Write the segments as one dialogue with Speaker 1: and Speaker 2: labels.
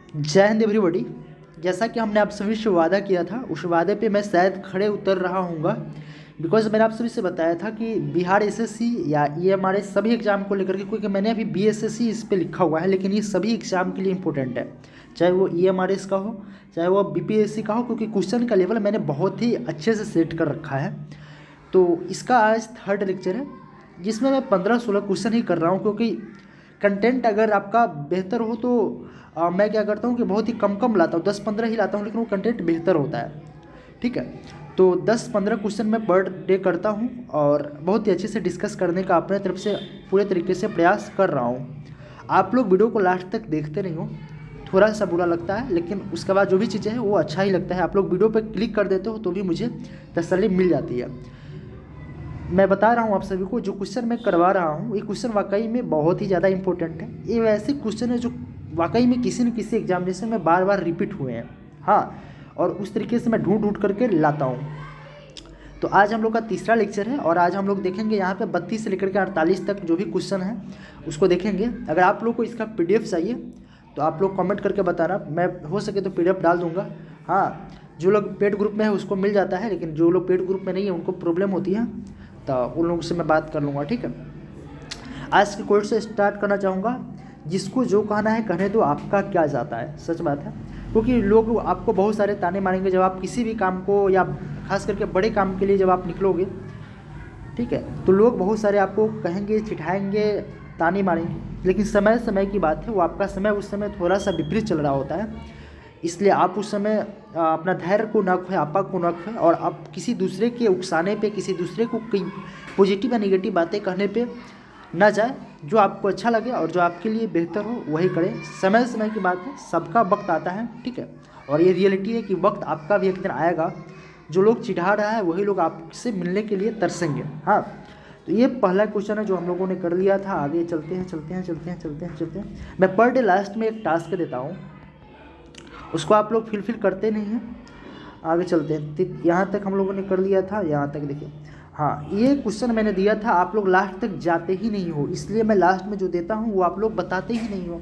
Speaker 1: जय हिंद एवरीबॉडी। जैसा कि हमने आप सभी से वादा किया था, उस वादे पे मैं शायद खड़े उतर रहा हूँगा। बिकॉज मैंने आप सभी से बताया था कि बिहार एसएससी या ईएमआरएस सभी एग्जाम को लेकर के, क्योंकि मैंने अभी बीएसएससी इस पे लिखा हुआ है, लेकिन ये सभी एग्जाम के लिए इंपॉर्टेंट है, चाहे वो ईएमआरएस का हो, चाहे वो बीपीएससी का हो, क्योंकि क्वेश्चन का लेवल मैंने बहुत ही अच्छे से सेट कर रखा है। तो इसका आज थर्ड लेक्चर है, जिसमें मैं 15-16 क्वेश्चन ही कर रहा हूँ, क्योंकि कंटेंट अगर आपका बेहतर हो तो मैं क्या करता हूँ कि बहुत ही कम लाता हूँ, 10-15 ही लाता हूँ, लेकिन वो कंटेंट बेहतर होता है। ठीक है, तो 10-15 क्वेश्चन मैं पर डे करता हूँ और बहुत ही अच्छे से डिस्कस करने का अपने तरफ से पूरे तरीके से प्रयास कर रहा हूँ। आप लोग वीडियो को लास्ट तक देखते नहीं हो, थोड़ा सा बुरा लगता है, लेकिन उसके बाद जो भी चीज़ें हैं वो अच्छा ही लगता है। आप लोग वीडियो पर क्लिक कर देते हो तो भी मुझे तसल्ली मिल जाती है। मैं बता रहा हूँ आप सभी को, जो क्वेश्चन मैं करवा रहा हूँ ये क्वेश्चन वाकई में बहुत ही ज़्यादा इंपॉर्टेंट है। ये वैसे क्वेश्चन है जो वाकई में किसी न किसी एग्जामिनेशन में बार बार रिपीट हुए हैं। हाँ, और उस तरीके से मैं ढूंढ ढूंढ करके लाता हूँ। तो आज हम लोग का तीसरा लेक्चर है और आज हम लोग देखेंगे यहाँ पे 32 से लेकर के 48 तक जो भी क्वेश्चन है उसको देखेंगे। अगर आप लोग को इसका PDF चाहिए तो आप लोग कमेंट करके बताना, मैं हो सके तो PDF डाल दूँगा। हाँ, जो लोग पेड ग्रुप में है उसको मिल जाता है, लेकिन जो लोग पेड ग्रुप में नहीं है उनको प्रॉब्लम होती है, तो उन लोगों से मैं बात कर लूँगा। ठीक है, आज के कोर्स से स्टार्ट करना चाहूँगा। जिसको जो कहना है कहने दो, आपका क्या जाता है। सच बात है, क्योंकि लोग आपको बहुत सारे ताने मारेंगे जब आप किसी भी काम को, या खास करके बड़े काम के लिए जब आप निकलोगे, ठीक है, तो लोग बहुत सारे आपको कहेंगे, चिढ़ाएंगे, ताने मारेंगे, लेकिन समय समय की बात है। वो आपका समय उस समय थोड़ा सा विपरीत चल रहा होता है, इसलिए आप उस समय अपना धैर्य को न खोएं, आपा को न खोएं, और आप किसी दूसरे के उकसाने पे, किसी दूसरे को कई पॉजिटिव या नेगेटिव बातें कहने पे ना जाए। जो आपको अच्छा लगे और जो आपके लिए बेहतर हो वही करें। समय समय की बात है, सबका वक्त आता है। ठीक है, और ये रियलिटी है कि वक्त आपका भी एक दिन आएगा। जो लोग चिढ़ा रहा है वही लोग आपसे मिलने के लिए तरसेंगे। हाँ, तो ये पहला क्वेश्चन है जो हम लोगों ने कर लिया था। आगे चलते हैं। मैं पर डे लास्ट में एक टास्क देता हूँ, उसको आप लोग फिल करते नहीं हैं। आगे चलते हैं, यहाँ तक हम लोगों ने कर लिया था, यहाँ तक देखिए। हाँ, ये क्वेश्चन मैंने दिया था, आप लोग लास्ट तक जाते ही नहीं हो, इसलिए मैं लास्ट में जो देता हूँ वो आप लोग बताते ही नहीं हो।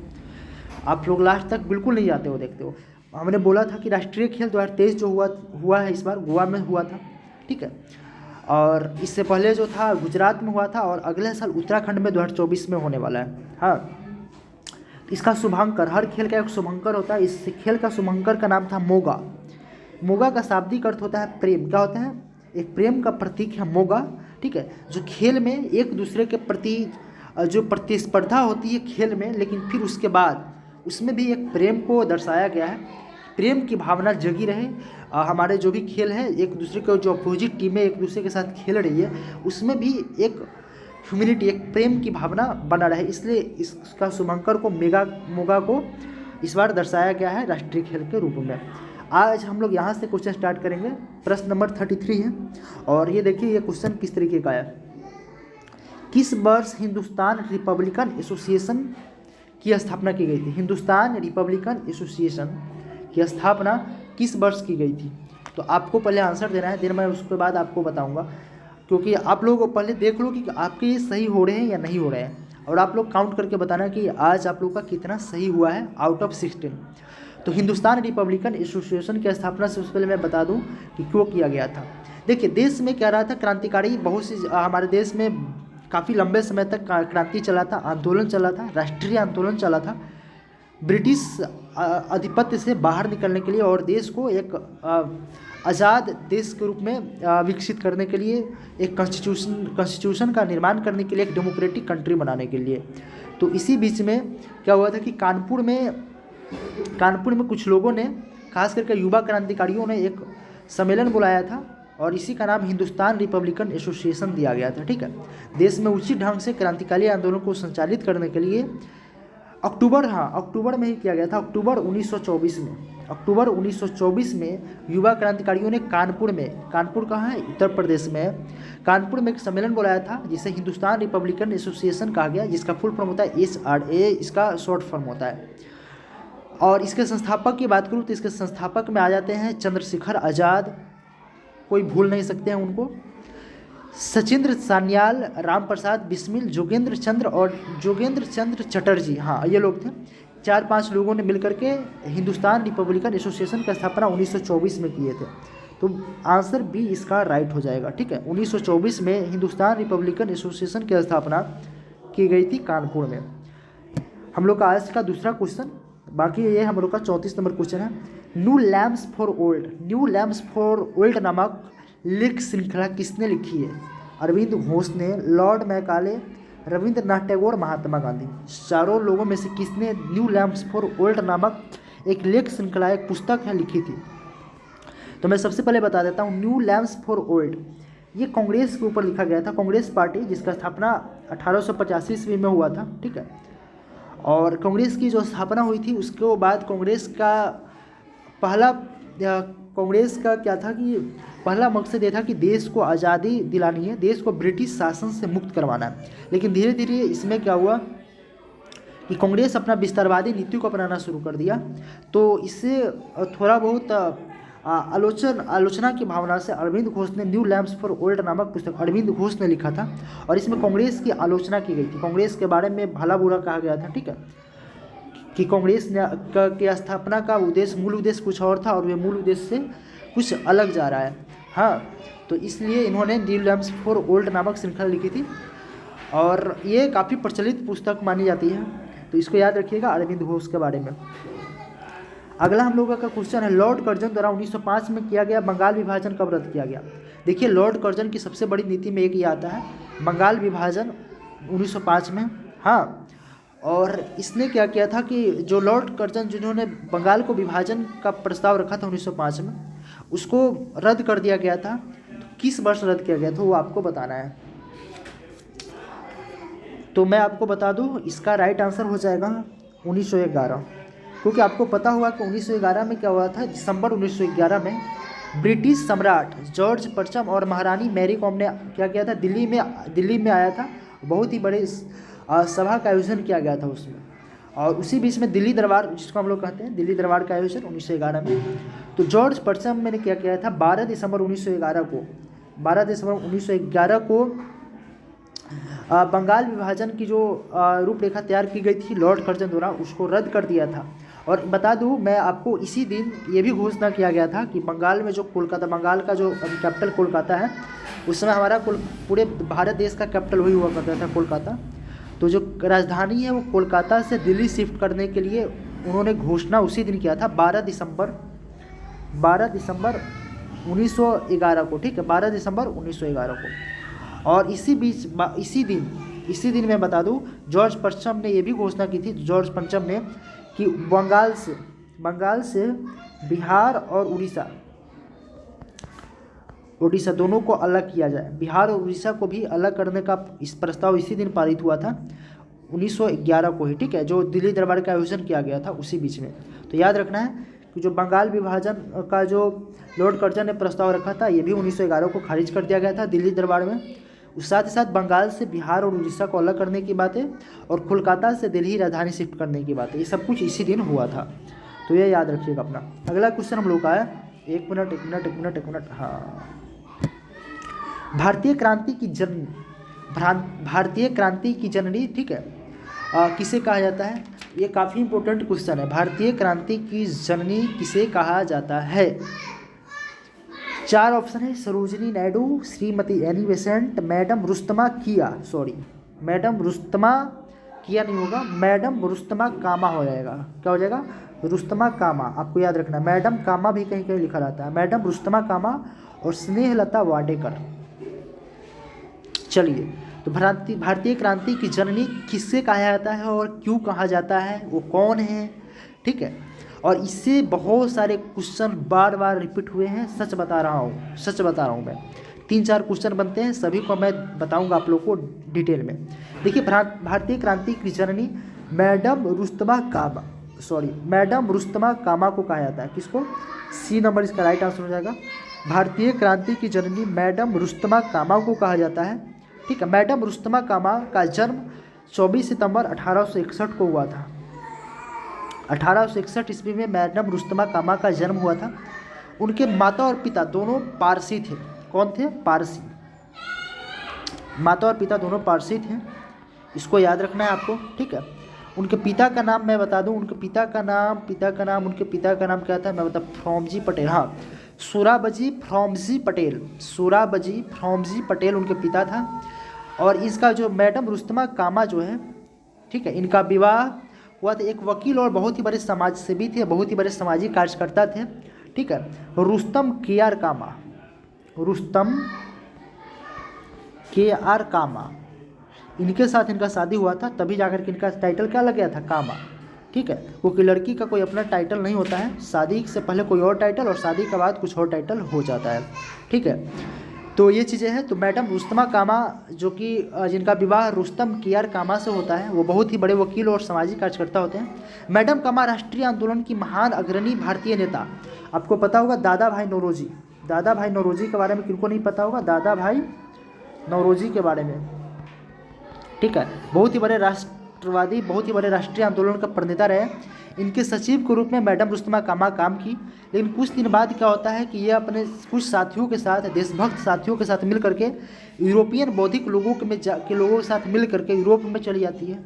Speaker 1: आप लोग लास्ट तक बिल्कुल नहीं जाते हो, देखते हो। हमने बोला था कि राष्ट्रीय खेल 2023 जो हुआ है इस बार गोवा में हुआ था। ठीक है, और इससे पहले जो था गुजरात में हुआ था, और अगले साल उत्तराखंड में 2024 में होने वाला है। हाँ, इसका शुभंकर, हर खेल का एक शुभंकर होता है। इस खेल का शुभंकर का नाम था मोगा। मोगा का शाब्दिक अर्थ होता है प्रेम। क्या होता है? एक प्रेम का प्रतीक है मोगा। ठीक है, जो खेल में एक दूसरे के प्रति जो प्रतिस्पर्धा होती है खेल में, लेकिन फिर उसके बाद उसमें भी एक प्रेम को दर्शाया गया है। प्रेम की भावना जगी रहे। हमारे जो भी खेल है, एक दूसरे को जो अपोजिट टीमें एक दूसरे के साथ खेल रही है, उसमें भी एक ह्यूमिलिटी, एक प्रेम की भावना बना रहे, इसलिए इसका शुभंकर को मोगा को इस बार दर्शाया गया है राष्ट्रीय खेल के रूप में। आज हम लोग यहाँ से क्वेश्चन स्टार्ट करेंगे। प्रश्न नंबर 33 है, और ये देखिए ये क्वेश्चन किस तरीके का है। किस वर्ष हिंदुस्तान रिपब्लिकन एसोसिएशन की स्थापना की गई थी? हिंदुस्तान रिपब्लिकन एसोसिएशन की स्थापना किस वर्ष की गई थी? तो आपको पहले आंसर देना है, देन मैं उसके बाद आपको बताऊंगा, क्योंकि आप लोग पहले देख लो कि आपके ये सही हो रहे हैं या नहीं हो रहे हैं, और आप लोग काउंट करके बताना कि आज आप लोग का कितना सही हुआ है आउट ऑफ 16। तो हिंदुस्तान रिपब्लिकन एसोसिएशन की स्थापना से उससे पहले मैं बता दूं कि क्यों किया गया था। देखिए, देश में क्या रहा था, क्रांतिकारी बहुत सी हमारे देश में काफ़ी लंबे समय तक क्रांति चला था, आंदोलन चला था, राष्ट्रीय आंदोलन चला था ब्रिटिश आधिपत्य से बाहर निकलने के लिए, और देश को एक आज़ाद देश के रूप में विकसित करने के लिए, एक कॉन्स्टिट्यूशन का निर्माण करने के लिए, एक डेमोक्रेटिक कंट्री बनाने के लिए। तो इसी बीच में क्या हुआ था कि कानपुर में कुछ लोगों ने, खास करके युवा क्रांतिकारियों ने एक सम्मेलन बुलाया था, और इसी का नाम हिंदुस्तान रिपब्लिकन एसोसिएशन दिया गया था। ठीक है, देश में उचित ढंग से क्रांतिकारी आंदोलन को संचालित करने के लिए अक्टूबर में ही किया गया था। अक्टूबर 1924 में युवा क्रांतिकारियों ने कानपुर कहाँ है, उत्तर प्रदेश में, कानपुर में एक सम्मेलन बुलाया था जिसे हिंदुस्तान रिपब्लिकन एसोसिएशन कहा गया, जिसका फुल फॉर्म होता है HRA, इसका शॉर्ट फॉर्म होता है। और इसके संस्थापक की बात करूँ तो इसके संस्थापक में आ जाते हैं चंद्रशेखर आज़ाद, कोई भूल नहीं सकते हैं उनको, सचिंद्र सान्याल, राम प्रसाद बिस्मिल, जोगेंद्र चंद्र चटर्जी। हाँ, ये लोग थे। 4-5 लोगों ने मिलकर के हिंदुस्तान रिपब्लिकन एसोसिएशन की स्थापना 1924 में किए थे। तो आंसर बी इसका राइट हो जाएगा, ठीक है। 1924 में हिंदुस्तान रिपब्लिकन एसोसिएशन की स्थापना की गई थी कानपुर में। हम लोग का आज का दूसरा क्वेश्चन, बाकी ये हम लोग का 34 नंबर क्वेश्चन है। न्यू लैम्प्स फॉर ओल्ड नामक लेख श्रृंखला किसने लिखी है? अरविंद घोष ने, लॉर्ड मैकाले, रविंद्रनाथ टैगोर, महात्मा गांधी। चारों लोगों में से किसने न्यू लैम्प्स फॉर ओल्ड नामक एक लेख श्रृंखला, एक पुस्तक है, लिखी थी? तो मैं सबसे पहले बता देता हूँ, न्यू लैम्प्स फॉर ओल्ड ये कांग्रेस के ऊपर लिखा गया था। कांग्रेस पार्टी जिसका स्थापना 1885 ईस्वी में हुआ था, ठीक है। और कांग्रेस की जो स्थापना हुई थी उसके बाद कांग्रेस का क्या था कि पहला मकसद ये था कि देश को आज़ादी दिलानी है, देश को ब्रिटिश शासन से मुक्त करवाना है। लेकिन धीरे धीरे इसमें क्या हुआ कि कांग्रेस अपना विस्तारवादी नीति को अपनाना शुरू कर दिया। तो इससे थोड़ा बहुत आलोचना की भावना से अरविंद घोष ने न्यू लैम्प्स फॉर ओल्ड नामक पुस्तक अरविंद घोष ने लिखा था, और इसमें कांग्रेस की आलोचना की गई थी। कांग्रेस के बारे में भला बुरा कहा गया था, ठीक है, कि कांग्रेस की स्थापना का मूल उद्देश्य कुछ और था और वे मूल उद्देश्य से कुछ अलग जा रहा है। हाँ, तो इसलिए इन्होंने न्यू लैम्प्स फॉर ओल्ड नामक श्रृंखला लिखी थी, और ये काफ़ी प्रचलित पुस्तक मानी जाती है। तो इसको याद रखिएगा अरविंद घोष के बारे में। अगला हम लोगों का क्वेश्चन है, लॉर्ड कर्जन द्वारा 1905 में किया गया बंगाल विभाजन कब रद्द किया गया? देखिए, लॉर्ड कर्जन की सबसे बड़ी नीति में एक ये आता है, बंगाल विभाजन 1905 में। हाँ, और इसने क्या किया था कि जो लॉर्ड कर्जन जिन्होंने बंगाल को विभाजन का प्रस्ताव रखा था 1905 में, उसको रद्द कर दिया गया था। तो किस वर्ष रद्द किया गया था वो आपको बताना है। तो मैं आपको बता दूं, इसका राइट आंसर हो जाएगा 1911, क्योंकि आपको पता हुआ कि 1911 में क्या हुआ था। दिसंबर 1911 में ब्रिटिश सम्राट जॉर्ज प्रथम और महारानी मैरी कॉम ने क्या किया था, दिल्ली में आया था। बहुत ही बड़े सभा का आयोजन किया गया था उसमें, और उसी बीच में दिल्ली दरबार, जिसको हम लोग कहते हैं दिल्ली दरबार का आयोजन 1911 में। तो जॉर्ज प्रथम ने क्या किया था, 12 दिसंबर 1911 को बंगाल विभाजन की जो रूपरेखा तैयार की गई थी लॉर्ड कर्जन द्वारा, उसको रद्द कर दिया था। और बता दूं मैं आपको, इसी दिन ये भी घोषणा किया गया था कि बंगाल में जो बंगाल का जो कैपिटल कोलकाता है, उस समय हमारा पूरे भारत देश का कैपिटल वही हुआ करता था, कोलकाता। तो जो राजधानी है वो कोलकाता से दिल्ली शिफ्ट करने के लिए उन्होंने घोषणा उसी दिन किया था, 12 दिसंबर 1911 को, ठीक है, 12 दिसंबर 1911 को। और इसी दिन मैं बता दूं, जॉर्ज पंचम ने ये भी घोषणा की थी, जॉर्ज पंचम ने, कि बंगाल से बिहार और उड़ीसा दोनों को अलग किया जाए। बिहार और उड़ीसा को भी अलग करने का इस प्रस्ताव इसी दिन पारित हुआ था 1911 को ही, ठीक है, जो दिल्ली दरबार का आयोजन किया गया था उसी बीच में। तो याद रखना है कि जो बंगाल विभाजन का जो लॉर्ड कर्जन ने प्रस्ताव रखा था, ये भी 1911 को खारिज कर दिया गया था दिल्ली दरबार में। उस साथ ही साथ बंगाल से बिहार और उड़ीसा को अलग करने की बातें, और कोलकाता से दिल्ली राजधानी शिफ्ट करने की बातें, ये सब कुछ इसी दिन हुआ था। तो ये याद रखिएगा अपना। अगला क्वेश्चन हम लोग का है, एक मिनट, हाँ, भारतीय क्रांति की जननी, ठीक है, किसे कहा जाता है? ये काफ़ी इंपॉर्टेंट क्वेश्चन है। भारतीय क्रांति की जननी किसे कहा जाता है? 4 ऑप्शन है, Sarojini Naidu, Shrimati Annie Besant, madam रुस्तमा किया नहीं होगा, मैडम रुस्तमा कामा हो जाएगा। क्या हो जाएगा? रुस्तमा कामा। आपको याद रखना, मैडम कामा भी कहीं कहीं लिखा रहता है, मैडम रुस्तमा कामा और स्नेहलता वाडेकर। चलिए, तो भारतीय क्रांति की जननी किससे कहा जाता है और क्यों कहा जाता है, वो कौन है, ठीक है। और इससे बहुत सारे क्वेश्चन बार बार रिपीट हुए हैं, सच बता रहा हूँ मैं। 3-4 क्वेश्चन बनते हैं, सभी को मैं बताऊंगा आप लोग को डिटेल में। देखिए, भारतीय क्रांति की जननी मैडम रुस्तमा कामा को कहा जाता है। किसको? सी नंबर इसका राइट आंसर हो जाएगा। भारतीय क्रांति की जननी मैडम रुस्तमा कामा को कहा जाता है, ठीक है। मैडम रुस्तमा कामा का जन्म 24 सितंबर 1861 को हुआ था। 1861 ईस्वी में मैडम रुस्तमा कामा का जन्म हुआ था। उनके माता और पिता दोनों पारसी थे। कौन थे? पारसी। माता और पिता दोनों पारसी थे, इसको याद रखना है आपको, ठीक है। उनके पिता का नाम मैं बता दूं, उनके पिता का नाम क्या था, मैं बता, फ्रॉमजी पटेल, हाँ, सोराबजी फ्रॉमजी पटेल उनके पिता था। और इसका जो मैडम रुस्तमा कामा जो है, ठीक है, इनका विवाह हुआ था एक वकील और बहुत ही बड़े समाज सेवी थे, बहुत ही बड़े सामाजिक कार्यकर्ता थे, ठीक है, रुस्तम के आर कामा, इनके साथ इनका शादी हुआ था, तभी जाकर के इनका टाइटल क्या लग गया था, कामा, ठीक है। क्योंकि लड़की का कोई अपना टाइटल नहीं होता है, शादी से पहले कोई और टाइटल और शादी के बाद कुछ और टाइटल हो जाता है, ठीक है। तो ये चीज़ें हैं। तो मैडम रुस्तमा कामा जो कि जिनका विवाह रुस्तम कियार कामा से होता है, वो बहुत ही बड़े वकील और सामाजिक कार्यकर्ता होते हैं। मैडम कामा राष्ट्रीय आंदोलन की महान अग्रणी भारतीय नेता, आपको पता होगा दादा भाई नौरोजी के बारे में किनको नहीं पता होगा, दादा भाई नौरोजी के बारे में, ठीक है, बहुत ही बड़े राष्ट्रवादी, बहुत ही बड़े राष्ट्रीय आंदोलन का प्रणेता रहे। इनके सचिव के रूप में मैडम रुस्तमा कामा काम की, लेकिन कुछ दिन बाद क्या होता है कि ये अपने कुछ साथियों के साथ, देशभक्त साथियों के साथ मिल करके यूरोपियन बौद्धिक लोगों के साथ मिल करके यूरोप में चली जाती है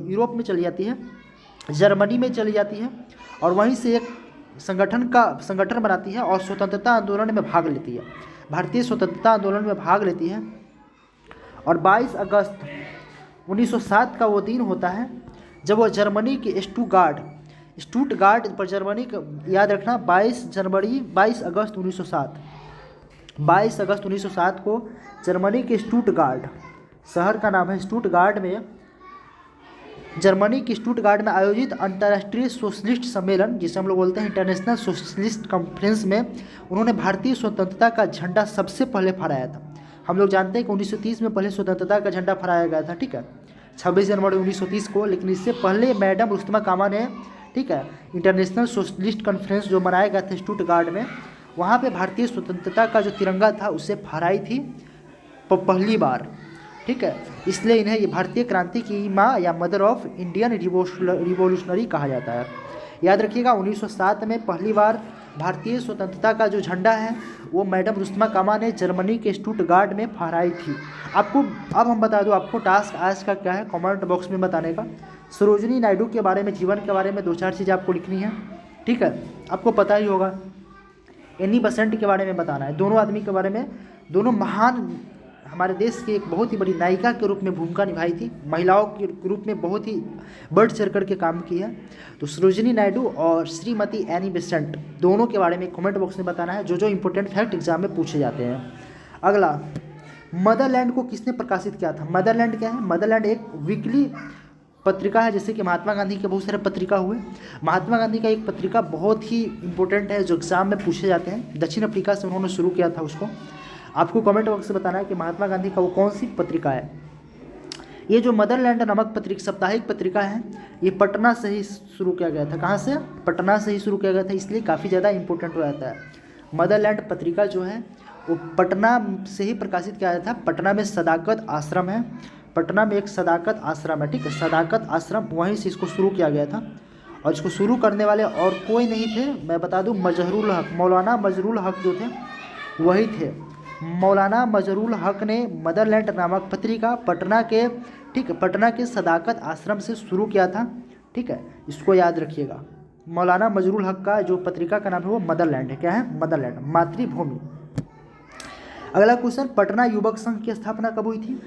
Speaker 1: यूरोप में चली जाती है, जर्मनी में चली जाती है, और वहीं से एक संगठन बनाती है और स्वतंत्रता आंदोलन में भाग लेती है, भारतीय स्वतंत्रता आंदोलन में भाग लेती है। और 22 अगस्त 1907 का वो दिन होता है जब वो जर्मनी के स्टुटगार्ट पर, जर्मनी का याद रखना, 22 अगस्त 1907 को जर्मनी के स्टुटगार्ट, शहर का नाम है स्टुटगार्ट में, जर्मनी की स्टुटगार्ट में आयोजित अंतर्राष्ट्रीय सोशलिस्ट सम्मेलन, जिसे हम लोग बोलते हैं इंटरनेशनल सोशलिस्ट कॉन्फ्रेंस में, उन्होंने भारतीय स्वतंत्रता का झंडा सबसे पहले फहराया था। हम लोग जानते हैं कि 1930 में पहले स्वतंत्रता का झंडा फहराया गया था, ठीक है, 26 जनवरी 1930 को, लेकिन इससे पहले मैडम रुस्तमा कामा ने, ठीक है, इंटरनेशनल सोशलिस्ट कॉन्फ्रेंस जो मनाया गया था स्टुटगार्ट में, वहाँ पे भारतीय स्वतंत्रता का जो तिरंगा था उसे फहराई थी पहली बार, ठीक है। इसलिए इन्हें ये भारतीय क्रांति की माँ या मदर ऑफ इंडियन रिवोल्यूशनरी कहा जाता है। याद रखिएगा 1907 में पहली बार भारतीय स्वतंत्रता का जो झंडा है वो मैडम रुस्तमा कामा ने जर्मनी के स्टुटगार्ट में फहराई थी। आपको अब हम बता दूं, आपको टास्क आज का क्या है कमेंट बॉक्स में बताने का। सरोजिनी नायडू के बारे में, जीवन के बारे में 2-4 चीज़ें आपको लिखनी है, ठीक है, आपको पता ही होगा। एनी बेसेंट के बारे में बताना है, दोनों आदमी के बारे में, दोनों महान हमारे देश की एक बहुत ही बड़ी नायिका के रूप में भूमिका निभाई थी, महिलाओं के रूप में बहुत ही बढ़ चढ़ करके काम किया। तो सरोजिनी नायडू और श्रीमती एनी बेसेंट दोनों के बारे में कमेंट बॉक्स में बताना है, जो जो इंपॉर्टेंट फैक्ट एग्जाम में पूछे जाते हैं। अगला, मदरलैंड को किसने प्रकाशित किया था? मदरलैंड क्या है? मदरलैंड एक वीकली पत्रिका है, जैसे कि महात्मा गांधी के बहुत सारे पत्रिका हुए। महात्मा गांधी का एक पत्रिका बहुत ही इंपॉर्टेंट है जो एग्जाम में पूछे जाते हैं, दक्षिण अफ्रीका से उन्होंने शुरू किया था उसको। आपको कमेंट बॉक्स से बताना है कि महात्मा गांधी का वो कौन सी पत्रिका है। ये जो मदरलैंड नामक पत्रिका, साप्ताहिक पत्रिका है, ये पटना से ही शुरू किया गया था। कहाँ से? पटना से ही शुरू किया गया था, इसलिए काफ़ी ज़्यादा इंपॉर्टेंट हो जाता है। मदरलैंड पत्रिका जो है वो पटना से ही प्रकाशित किया गया था। पटना में सदाकत आश्रम है, पटना में एक सदाकत आश्रम है, ठीक है, सदाकत आश्रम, वहीं से इसको शुरू किया गया था। और इसको शुरू करने वाले और कोई नहीं थे, मैं बता दूं, मजहरुल हक, मौलाना मजहरुल हक जो थे वही थे। मौलाना मजहरुल हक ने मदरलैंड नामक पत्रिका पटना के, ठीक है, पटना के सदाकत आश्रम से शुरू किया था, ठीक है, इसको याद रखिएगा। मौलाना मजहरुल हक का जो पत्रिका का नाम है वो मदरलैंड है। क्या है? मदरलैंड, मातृभूमि। अगला क्वेश्चन, पटना युवक संघ की स्थापना कब हुई थी?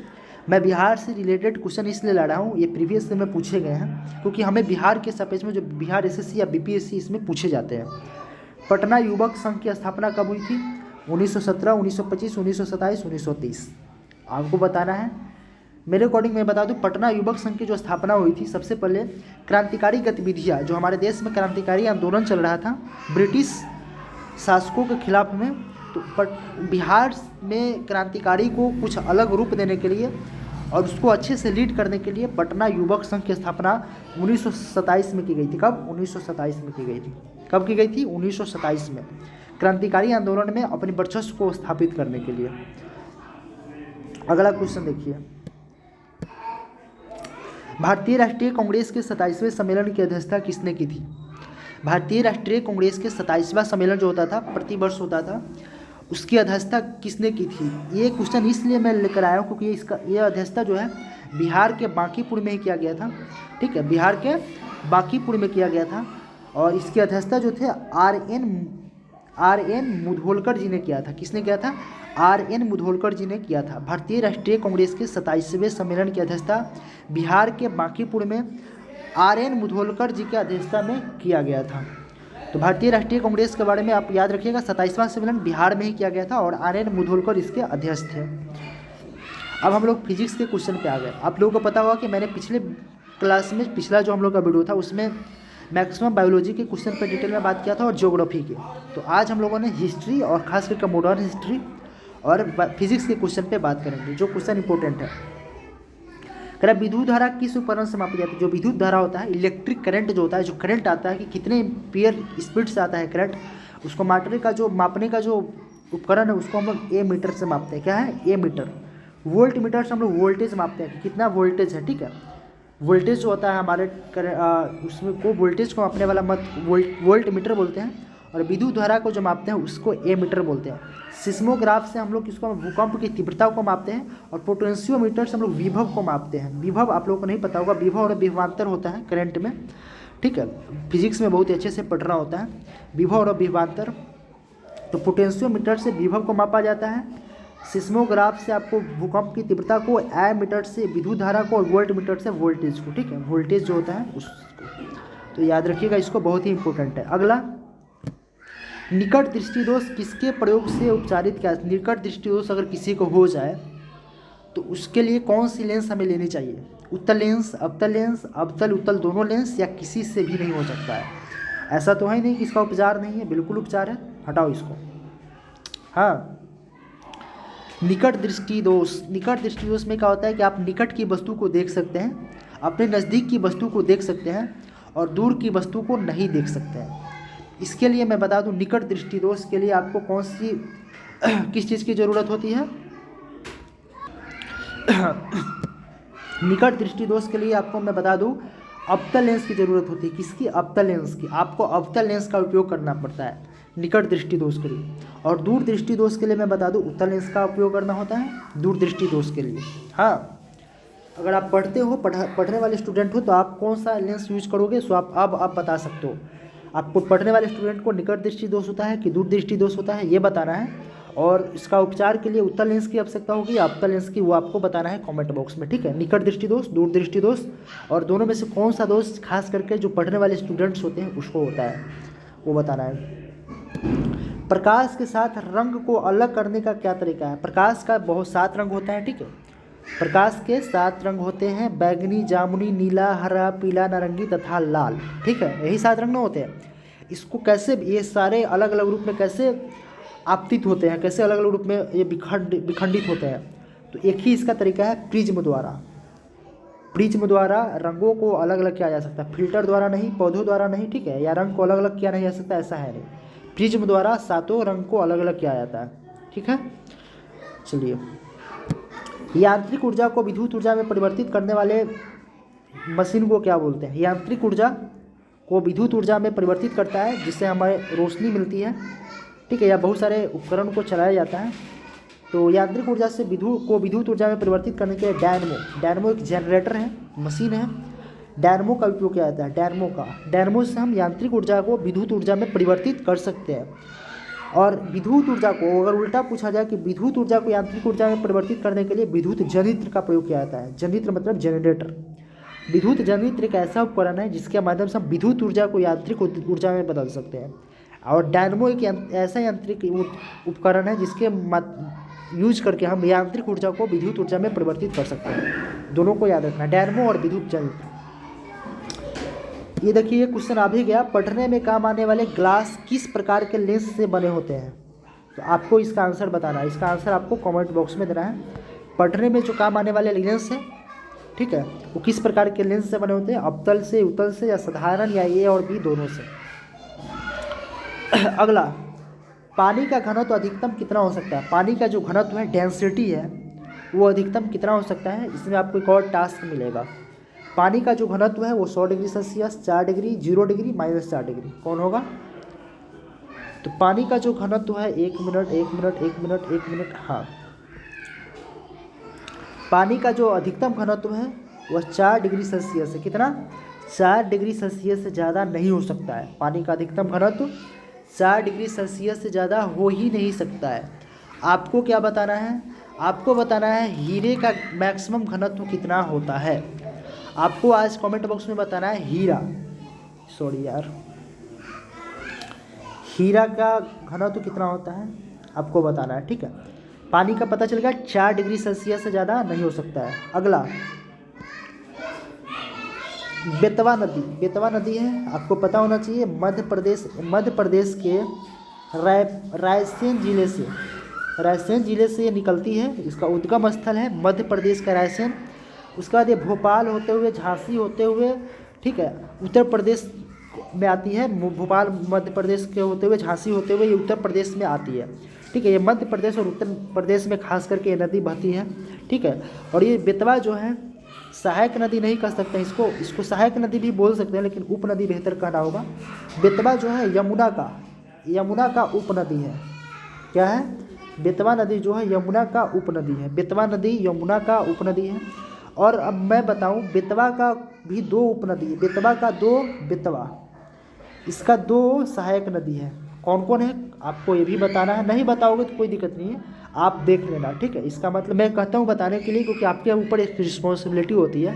Speaker 1: मैं बिहार से रिलेटेड क्वेश्चन इसलिए ला रहा हूँ, ये प्रीवियस में पूछे गए हैं, क्योंकि हमें बिहार के सापेक्ष में जो बिहार एसएससी या बीपीएससी इसमें पूछे जाते हैं। पटना युवक संघ की स्थापना कब हुई थी? 1917, 1925, 1927, 1930। आपको बताना है। मेरे अकॉर्डिंग मैं बता दूं, पटना युवक संघ की जो स्थापना हुई थी, सबसे पहले क्रांतिकारी गतिविधियां, जो हमारे देश में क्रांतिकारी आंदोलन चल रहा था ब्रिटिश शासकों के खिलाफ में, तो बिहार में क्रांतिकारी को कुछ अलग रूप देने के लिए और उसको अच्छे से लीड करने के लिए पटना युवक संघ की स्थापना 1927 में की गई थी। कब? 1927 में की गई थी। कब की गई थी? 1927 में, क्रांतिकारी आंदोलन में अपनी वर्चस्व को स्थापित करने के लिए। अगला क्वेश्चन देखिए, भारतीय राष्ट्रीय कांग्रेस के 27वें सम्मेलन की अध्यक्षता किसने की थी? भारतीय राष्ट्रीय कांग्रेस के 27वां सम्मेलन जो होता था, प्रतिवर्ष होता था, उसकी अध्यक्षता किसने की थी। ये क्वेश्चन इसलिए मैं लेकर आया हूँ क्योंकि ये अध्यक्षता जो है बिहार के बांकीपुर में ही किया गया था। ठीक है, बिहार के बांकीपुर में किया गया था और इसकी अध्यक्षता जो थे आर एन मुधोलकर जी ने किया था। किसने किया था? आर एन मुधोलकर जी ने किया था। भारतीय राष्ट्रीय कांग्रेस के 27वें सम्मेलन की अध्यक्षता बिहार के बांकीपुर में आर एन मुधोलकर जी की अध्यक्षता में किया गया था। तो भारतीय राष्ट्रीय कांग्रेस के बारे में आप याद रखिएगा, 27वां सम्मेलन बिहार में ही किया गया था और आर एन मुधोलकर इसके अध्यक्ष थे। अब हम लोग फिजिक्स के क्वेश्चन पे आ गए। आप लोगों को पता होगा कि मैंने पिछले क्लास में पिछला जो हम लोग का वीडियो था उसमें मैक्सिमम बायोलॉजी के क्वेश्चन पर डिटेल में बात किया था और ज्योग्राफी के। तो आज हम लोगों ने हिस्ट्री और खास करके मॉडर्न हिस्ट्री और फिजिक्स के क्वेश्चन पे बात करेंगे, जो क्वेश्चन इंपॉर्टेंट है। कह रहा विद्युत धारा किस उपकरण से मापी जाती है? जो विद्युत धारा होता है, इलेक्ट्रिक करंट जो होता है, जो करंट आता है कि कितने एम्पीयर स्पीड से आता है करंट, उसको मापने का जो उपकरण है उसको हम लोग ए मीटर से मापते हैं। क्या है? ए मीटर। वोल्ट मीटर से हम लोग वोल्टेज मापते हैं कि कितना वोल्टेज है। ठीक है, वोल्टेज जो होता है हमारे उसमें को वोल्टेज को मापने वाला वोल्ट मीटर बोलते हैं और विद्युत धारा को जो मापते हैं उसको ए मीटर बोलते हैं। सिस्मोग्राफ से हम लोग किसको भूकंप की तीव्रता को मापते हैं और पोटेंशियोमीटर से हम लोग विभव को मापते हैं। विभव आप लोगों को नहीं पता होगा, विभव और विभवांतर होता है करंट में। ठीक है, फिजिक्स में बहुत अच्छे से पढ़ना होता है विभव और विभवांतर। तो पोटेंशियोमीटर से विभव को मापा जाता है, सिस्मोग्राफ से आपको भूकंप की तीव्रता को, ए मीटर से विद्युत धारा को और वोल्ट मीटर से वोल्टेज को। ठीक है, वोल्टेज जो होता है उसको। तो याद रखिएगा, इसको बहुत ही इंपॉर्टेंट है। अगला, निकट दृष्टिदोष किसके प्रयोग से उपचारित किया? निकट दृष्टिदोष अगर किसी को हो जाए तो उसके लिए कौन सी लेंस हमें लेनी चाहिए? उत्तल लेंस, अवतल उत्तल दोनों लेंस, या किसी से भी नहीं हो सकता है? ऐसा तो है नहीं कि इसका उपचार नहीं है, बिल्कुल उपचार है। हटाओ इसको। हाँ, निकट दृष्टिदोष में क्या होता है कि आप निकट की वस्तु को देख सकते हैं, अपने नज़दीक की वस्तु को देख सकते हैं और दूर की वस्तु को नहीं देख सकते हैं। इसके लिए मैं बता दूं, निकट दृष्टिदोष के लिए आपको कौन सी किस चीज़ की ज़रूरत होती है? निकट दृष्टिदोष के लिए आपको मैं बता दूं अवतल लेंस की ज़रूरत होती है। किसकी? अवतल लेंस की। आपको अवतल लेंस का उपयोग करना पड़ता है निकट दृष्टिदोष के लिए। और दूर दृष्टिदोष के लिए मैं बता दूं उत्तल लेंस का उपयोग करना होता है दूर दृष्टिदोष के लिए। हाँ, अगर आप पढ़ने वाले स्टूडेंट हो तो आप कौन सा लेंस यूज करोगे, सो आप बता सकते हो। आपको पढ़ने वाले स्टूडेंट को निकट दृष्टि दोष होता है कि दूर दृष्टि दोष होता है, ये बताना है। और इसका उपचार के लिए उत्तल लेंस की आवश्यकता होगी या अवतल लेंस की, वो आपको बताना है कमेंट बॉक्स में। ठीक है, निकट दृष्टि दोष, दूर दृष्टि दोष, और दोनों में से कौन सा दोष खास करके जो पढ़ने वाले स्टूडेंट्स होते हैं उसको होता है, वो बताना है। प्रकाश के साथ रंग को अलग करने का क्या तरीका है? प्रकाश का बहुत 7 रंग होता है। ठीक है, प्रकाश के 7 रंग होते हैं, बैगनी, जामुनी, नीला, हरा, पीला, नारंगी तथा लाल। ठीक है, यही 7 रंग ना होते हैं। इसको कैसे, ये सारे अलग अलग रूप में कैसे आपतित होते हैं, कैसे अलग अलग रूप में ये विखंडित होते हैं? तो एक ही इसका तरीका है, प्रिज्म द्वारा रंगों को अलग अलग किया जा सकता है, फिल्टर द्वारा नहीं, पौधों द्वारा नहीं। ठीक है, या रंग को अलग अलग किया नहीं जा सकता, ऐसा है नहीं। प्रिज्म द्वारा 7 रंग को अलग अलग किया जाता है। ठीक है, चलिए। यांत्रिक ऊर्जा को विद्युत ऊर्जा में परिवर्तित करने वाले मशीन को क्या बोलते हैं? यांत्रिक ऊर्जा को विद्युत ऊर्जा में परिवर्तित करता है जिससे हमें रोशनी मिलती है। ठीक है, या बहुत सारे उपकरण को चलाया जाता है। तो यांत्रिक ऊर्जा से विद्युत ऊर्जा में परिवर्तित करने के लिए डायनमो एक जनरेटर है, मशीन है, डायनमो का उपयोग किया जाता है। डायनमो से हम यांत्रिक ऊर्जा को विद्युत ऊर्जा में परिवर्तित कर सकते हैं। और विद्युत ऊर्जा को अगर उल्टा पूछा जाए कि विद्युत ऊर्जा को यांत्रिक ऊर्जा में परिवर्तित करने के लिए विद्युत जनित्र का प्रयोग किया जाता है। जनित्र मतलब जनरेटर। विद्युत जनित्र एक ऐसा उपकरण है जिसके माध्यम से हम विद्युत ऊर्जा को यांत्रिक ऊर्जा में बदल सकते हैं। और डायनमो एक ऐसा यांत्रिक उपकरण है जिसके यूज करके हम यांत्रिक ऊर्जा को विद्युत ऊर्जा में परिवर्तित कर सकते हैं। दोनों को याद रखना, डायनमो और विद्युत जनित्र। ये देखिए, ये क्वेश्चन आ भी गया, पढ़ने में काम आने वाले ग्लास किस प्रकार के लेंस से बने होते हैं? तो आपको इसका आंसर बताना है। इसका आंसर आपको कमेंट बॉक्स में देना है। पढ़ने में जो काम आने वाले लेंस हैं, ठीक है, वो किस प्रकार के लेंस से बने होते हैं? अवतल से, उत्तल से, या साधारण, या ए और बी दोनों से। अगला, पानी का घनत्व अधिकतम कितना हो सकता है? पानी का जो घनत्व है, डेंसिटी है, वो अधिकतम कितना हो सकता है? इसमें आपको एक और टास्क मिलेगा। पानी का जो घनत्व है वो 100 degree Celsius, 4 degree, 0 degree, -4 degree. कौन होगा? तो पानी का जो घनत्व है 1 मिनट 1 मिनट 1 मिनट 1 मिनट, हाँ, पानी का जो अधिकतम घनत्व है वह 4 डिग्री सेल्सियस है। कितना? 4 डिग्री सेल्सियस से ज़्यादा नहीं हो सकता है। पानी का अधिकतम घनत्व 4 डिग्री सेल्सियस से ज़्यादा हो ही नहीं सकता है। आपको क्या बताना है? आपको बताना है हीरे का मैक्सिमम घनत्व कितना होता है। आपको आज कमेंट बॉक्स में बताना है हीरा का घनत्व कितना होता है, आपको बताना है। ठीक है, पानी का पता चल गया 4 डिग्री सेल्सियस से ज़्यादा नहीं हो सकता है। अगला बेतवा नदी है, आपको पता होना चाहिए, मध्य प्रदेश के रायसेन जिले से ये निकलती है। इसका उद्गम स्थल है मध्य प्रदेश का रायसेन। उसके बाद ये भोपाल होते हुए, झांसी होते हुए, ठीक है, उत्तर प्रदेश में आती है। भोपाल मध्य प्रदेश के होते हुए, झांसी होते हुए ये उत्तर प्रदेश में आती है। ठीक है, ये मध्य प्रदेश और उत्तर प्रदेश में खास करके ये नदी बहती है। ठीक है, और ये बेतवा जो है सहायक नदी नहीं कह सकते हैं इसको सहायक नदी भी बोल सकते हैं, लेकिन उपनदी बेहतर कहना होगा। बेतवा जो है यमुना का उपनदी है। क्या है? बेतवा नदी जो है यमुना का उपनदी है। बेतवा नदी यमुना का उपनदी है। और अब मैं बताऊं, बेतवा का भी 2 उपनदी है। बेतवा इसका 2 सहायक नदी है। कौन कौन है आपको ये भी बताना है। नहीं बताओगे तो कोई दिक्कत नहीं है, आप देख लेना। ठीक है, इसका मतलब मैं कहता हूँ बताने के लिए, क्योंकि आपके ऊपर एक रिस्पॉन्सिबिलिटी होती है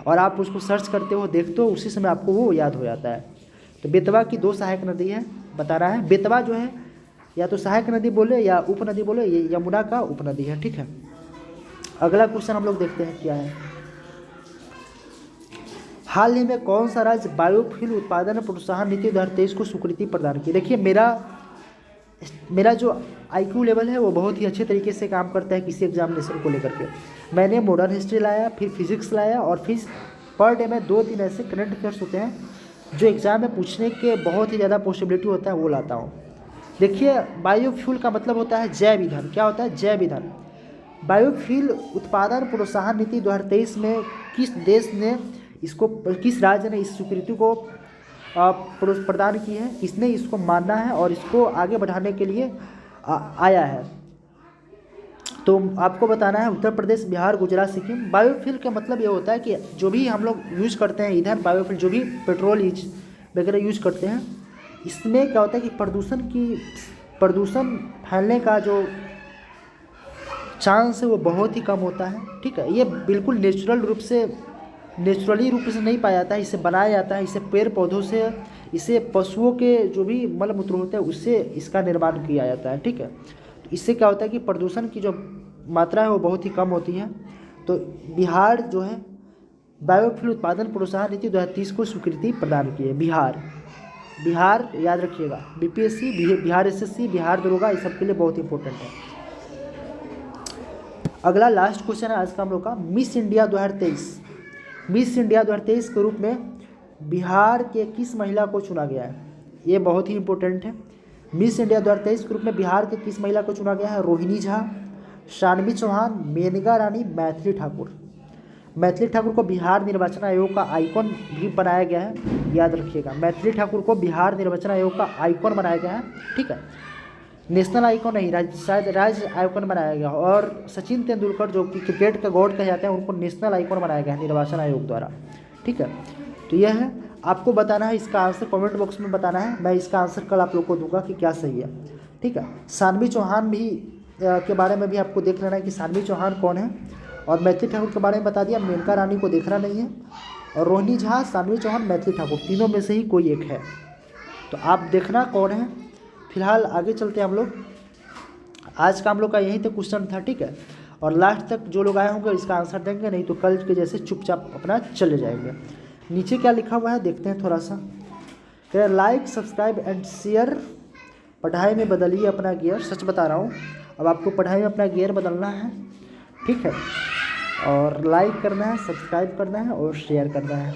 Speaker 1: और आप उसको सर्च करते हो, देखते हो, उसी समय आपको वो याद हो जाता है। तो बेतवा की 2 सहायक नदी है, बताना है। बेतवा जो है या तो सहायक नदी बोले या उपनदी बोले, ये यमुना का उपनदी है। ठीक है, अगला क्वेश्चन हम लोग देखते हैं क्या है। हाल ही में कौन सा राज्य बायोफ्यूल उत्पादन प्रोत्साहन नीति 2023 को स्वीकृति प्रदान की? देखिए, मेरा जो IQ लेवल है वो बहुत ही अच्छे तरीके से काम करता है किसी एग्जामिनेशन को लेकर के। मैंने मॉडर्न हिस्ट्री लाया, फिर फिजिक्स लाया, और फिर पर डे में 2-3 ऐसे करंट अफेयर्स होते हैं जो एग्ज़ाम में पूछने के बहुत ही ज़्यादा पॉसिबिलिटी होता है, वो लाता हूँ। देखिए, बायोफ्यूल का मतलब होता है जैव ईंधन। क्या होता है? जैव ईंधन। बायोफ्यूल उत्पादन प्रोत्साहन नीति 2023 में किस राज्य ने इस स्वीकृति को प्रदान की है, किसने इसको माना है और इसको आगे बढ़ाने के लिए आया है? तो आपको बताना है उत्तर प्रदेश, बिहार, गुजरात, सिक्किम। बायोफ्यूल का मतलब ये होता है कि जो भी हम लोग यूज करते हैं ईंधन, बायोफ्यूल, जो भी पेट्रोल वगैरह यूज करते हैं, इसमें क्या होता है कि प्रदूषण फैलने का जो चांस है वो बहुत ही कम होता है। ठीक है, ये बिल्कुल नेचुरली रूप से नहीं पाया जाता है, इसे बनाया जाता है, इसे पेड़ पौधों से, इसे पशुओं के जो भी मल मूत्र होते हैं उससे इसका निर्माण किया जाता है। ठीक है, तो इससे क्या होता है कि प्रदूषण की जो मात्रा है वो बहुत ही कम होती है। तो बिहार जो है बायोफ्यूल उत्पादन प्रोत्साहन नीति 2030 को स्वीकृति प्रदान की है। बिहार याद रखिएगा, BPSC, बिहार SSC, बिहार दरोगा, इस सब के लिए बहुत इंपॉर्टेंट है। अगला लास्ट क्वेश्चन है आज का हम लोग का, मिस इंडिया 2023 के रूप में बिहार के किस महिला को चुना गया है? ये बहुत ही इंपॉर्टेंट है। मिस इंडिया 2023 के रूप में बिहार के किस महिला को चुना गया है? रोहिणी झा, शानवी चौहान, मेनका रानी, मैथिली ठाकुर को बिहार निर्वाचन आयोग का आइकॉन भी बनाया गया है, याद रखिएगा। मैथिली ठाकुर को बिहार निर्वाचन आयोग का आइकॉन बनाया गया है। ठीक है, नेशनल आइकॉन नहीं, शायद राज्य आइकॉन बनाया गया। और सचिन तेंदुलकर जो कि क्रिकेट का गॉड कहे जाते हैं, उनको नेशनल आइकॉन बनाया गया है निर्वाचन आयोग द्वारा। ठीक है, तो यह है, आपको बताना है इसका आंसर, कमेंट बॉक्स में बताना है। मैं इसका आंसर कल आप लोग को दूंगा कि क्या सही है। ठीक है, शानवी चौहान भी के बारे में भी आपको देख लेना है कि शानवी चौहान कौन है, और मैथिली ठाकुर के बारे में बता दिया। मेनका रानी को देखना नहीं है, और रोहिणी झा, शानवी चौहान, मैथिली ठाकुर, तीनों में से ही कोई एक है, तो आप देखना कौन है। फिलहाल आगे चलते हैं हम लोग। आज का हम लोग का यही तक क्वेश्चन था। ठीक है, और लास्ट तक जो लोग आए होंगे इसका आंसर देंगे, नहीं तो कल के जैसे चुपचाप अपना चले जाएंगे। नीचे क्या लिखा हुआ है देखते हैं थोड़ा सा। कह लाइक, सब्सक्राइब एंड शेयर, पढ़ाई में बदलिए अपना गियर। सच बता रहा हूँ, अब आपको पढ़ाई में अपना गियर बदलना है। ठीक है, और लाइक करना है, सब्सक्राइब करना है और शेयर करना है।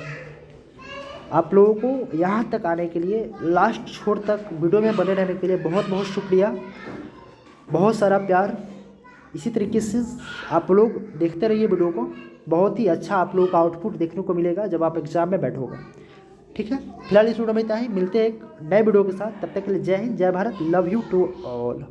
Speaker 1: आप लोगों को यहाँ तक आने के लिए, लास्ट छोर तक वीडियो में बने रहने के लिए बहुत बहुत शुक्रिया, बहुत सारा प्यार। इसी तरीके से आप लोग देखते रहिए वीडियो को, बहुत ही अच्छा आप लोगों का आउटपुट देखने को मिलेगा जब आप एग्ज़ाम में बैठोगे। ठीक है, फिलहाल इस वीडियो में इतना ही, मिलते हैं एक नए वीडियो के साथ, तब तक के लिए जय हिंद, जय Bharat, love you to all.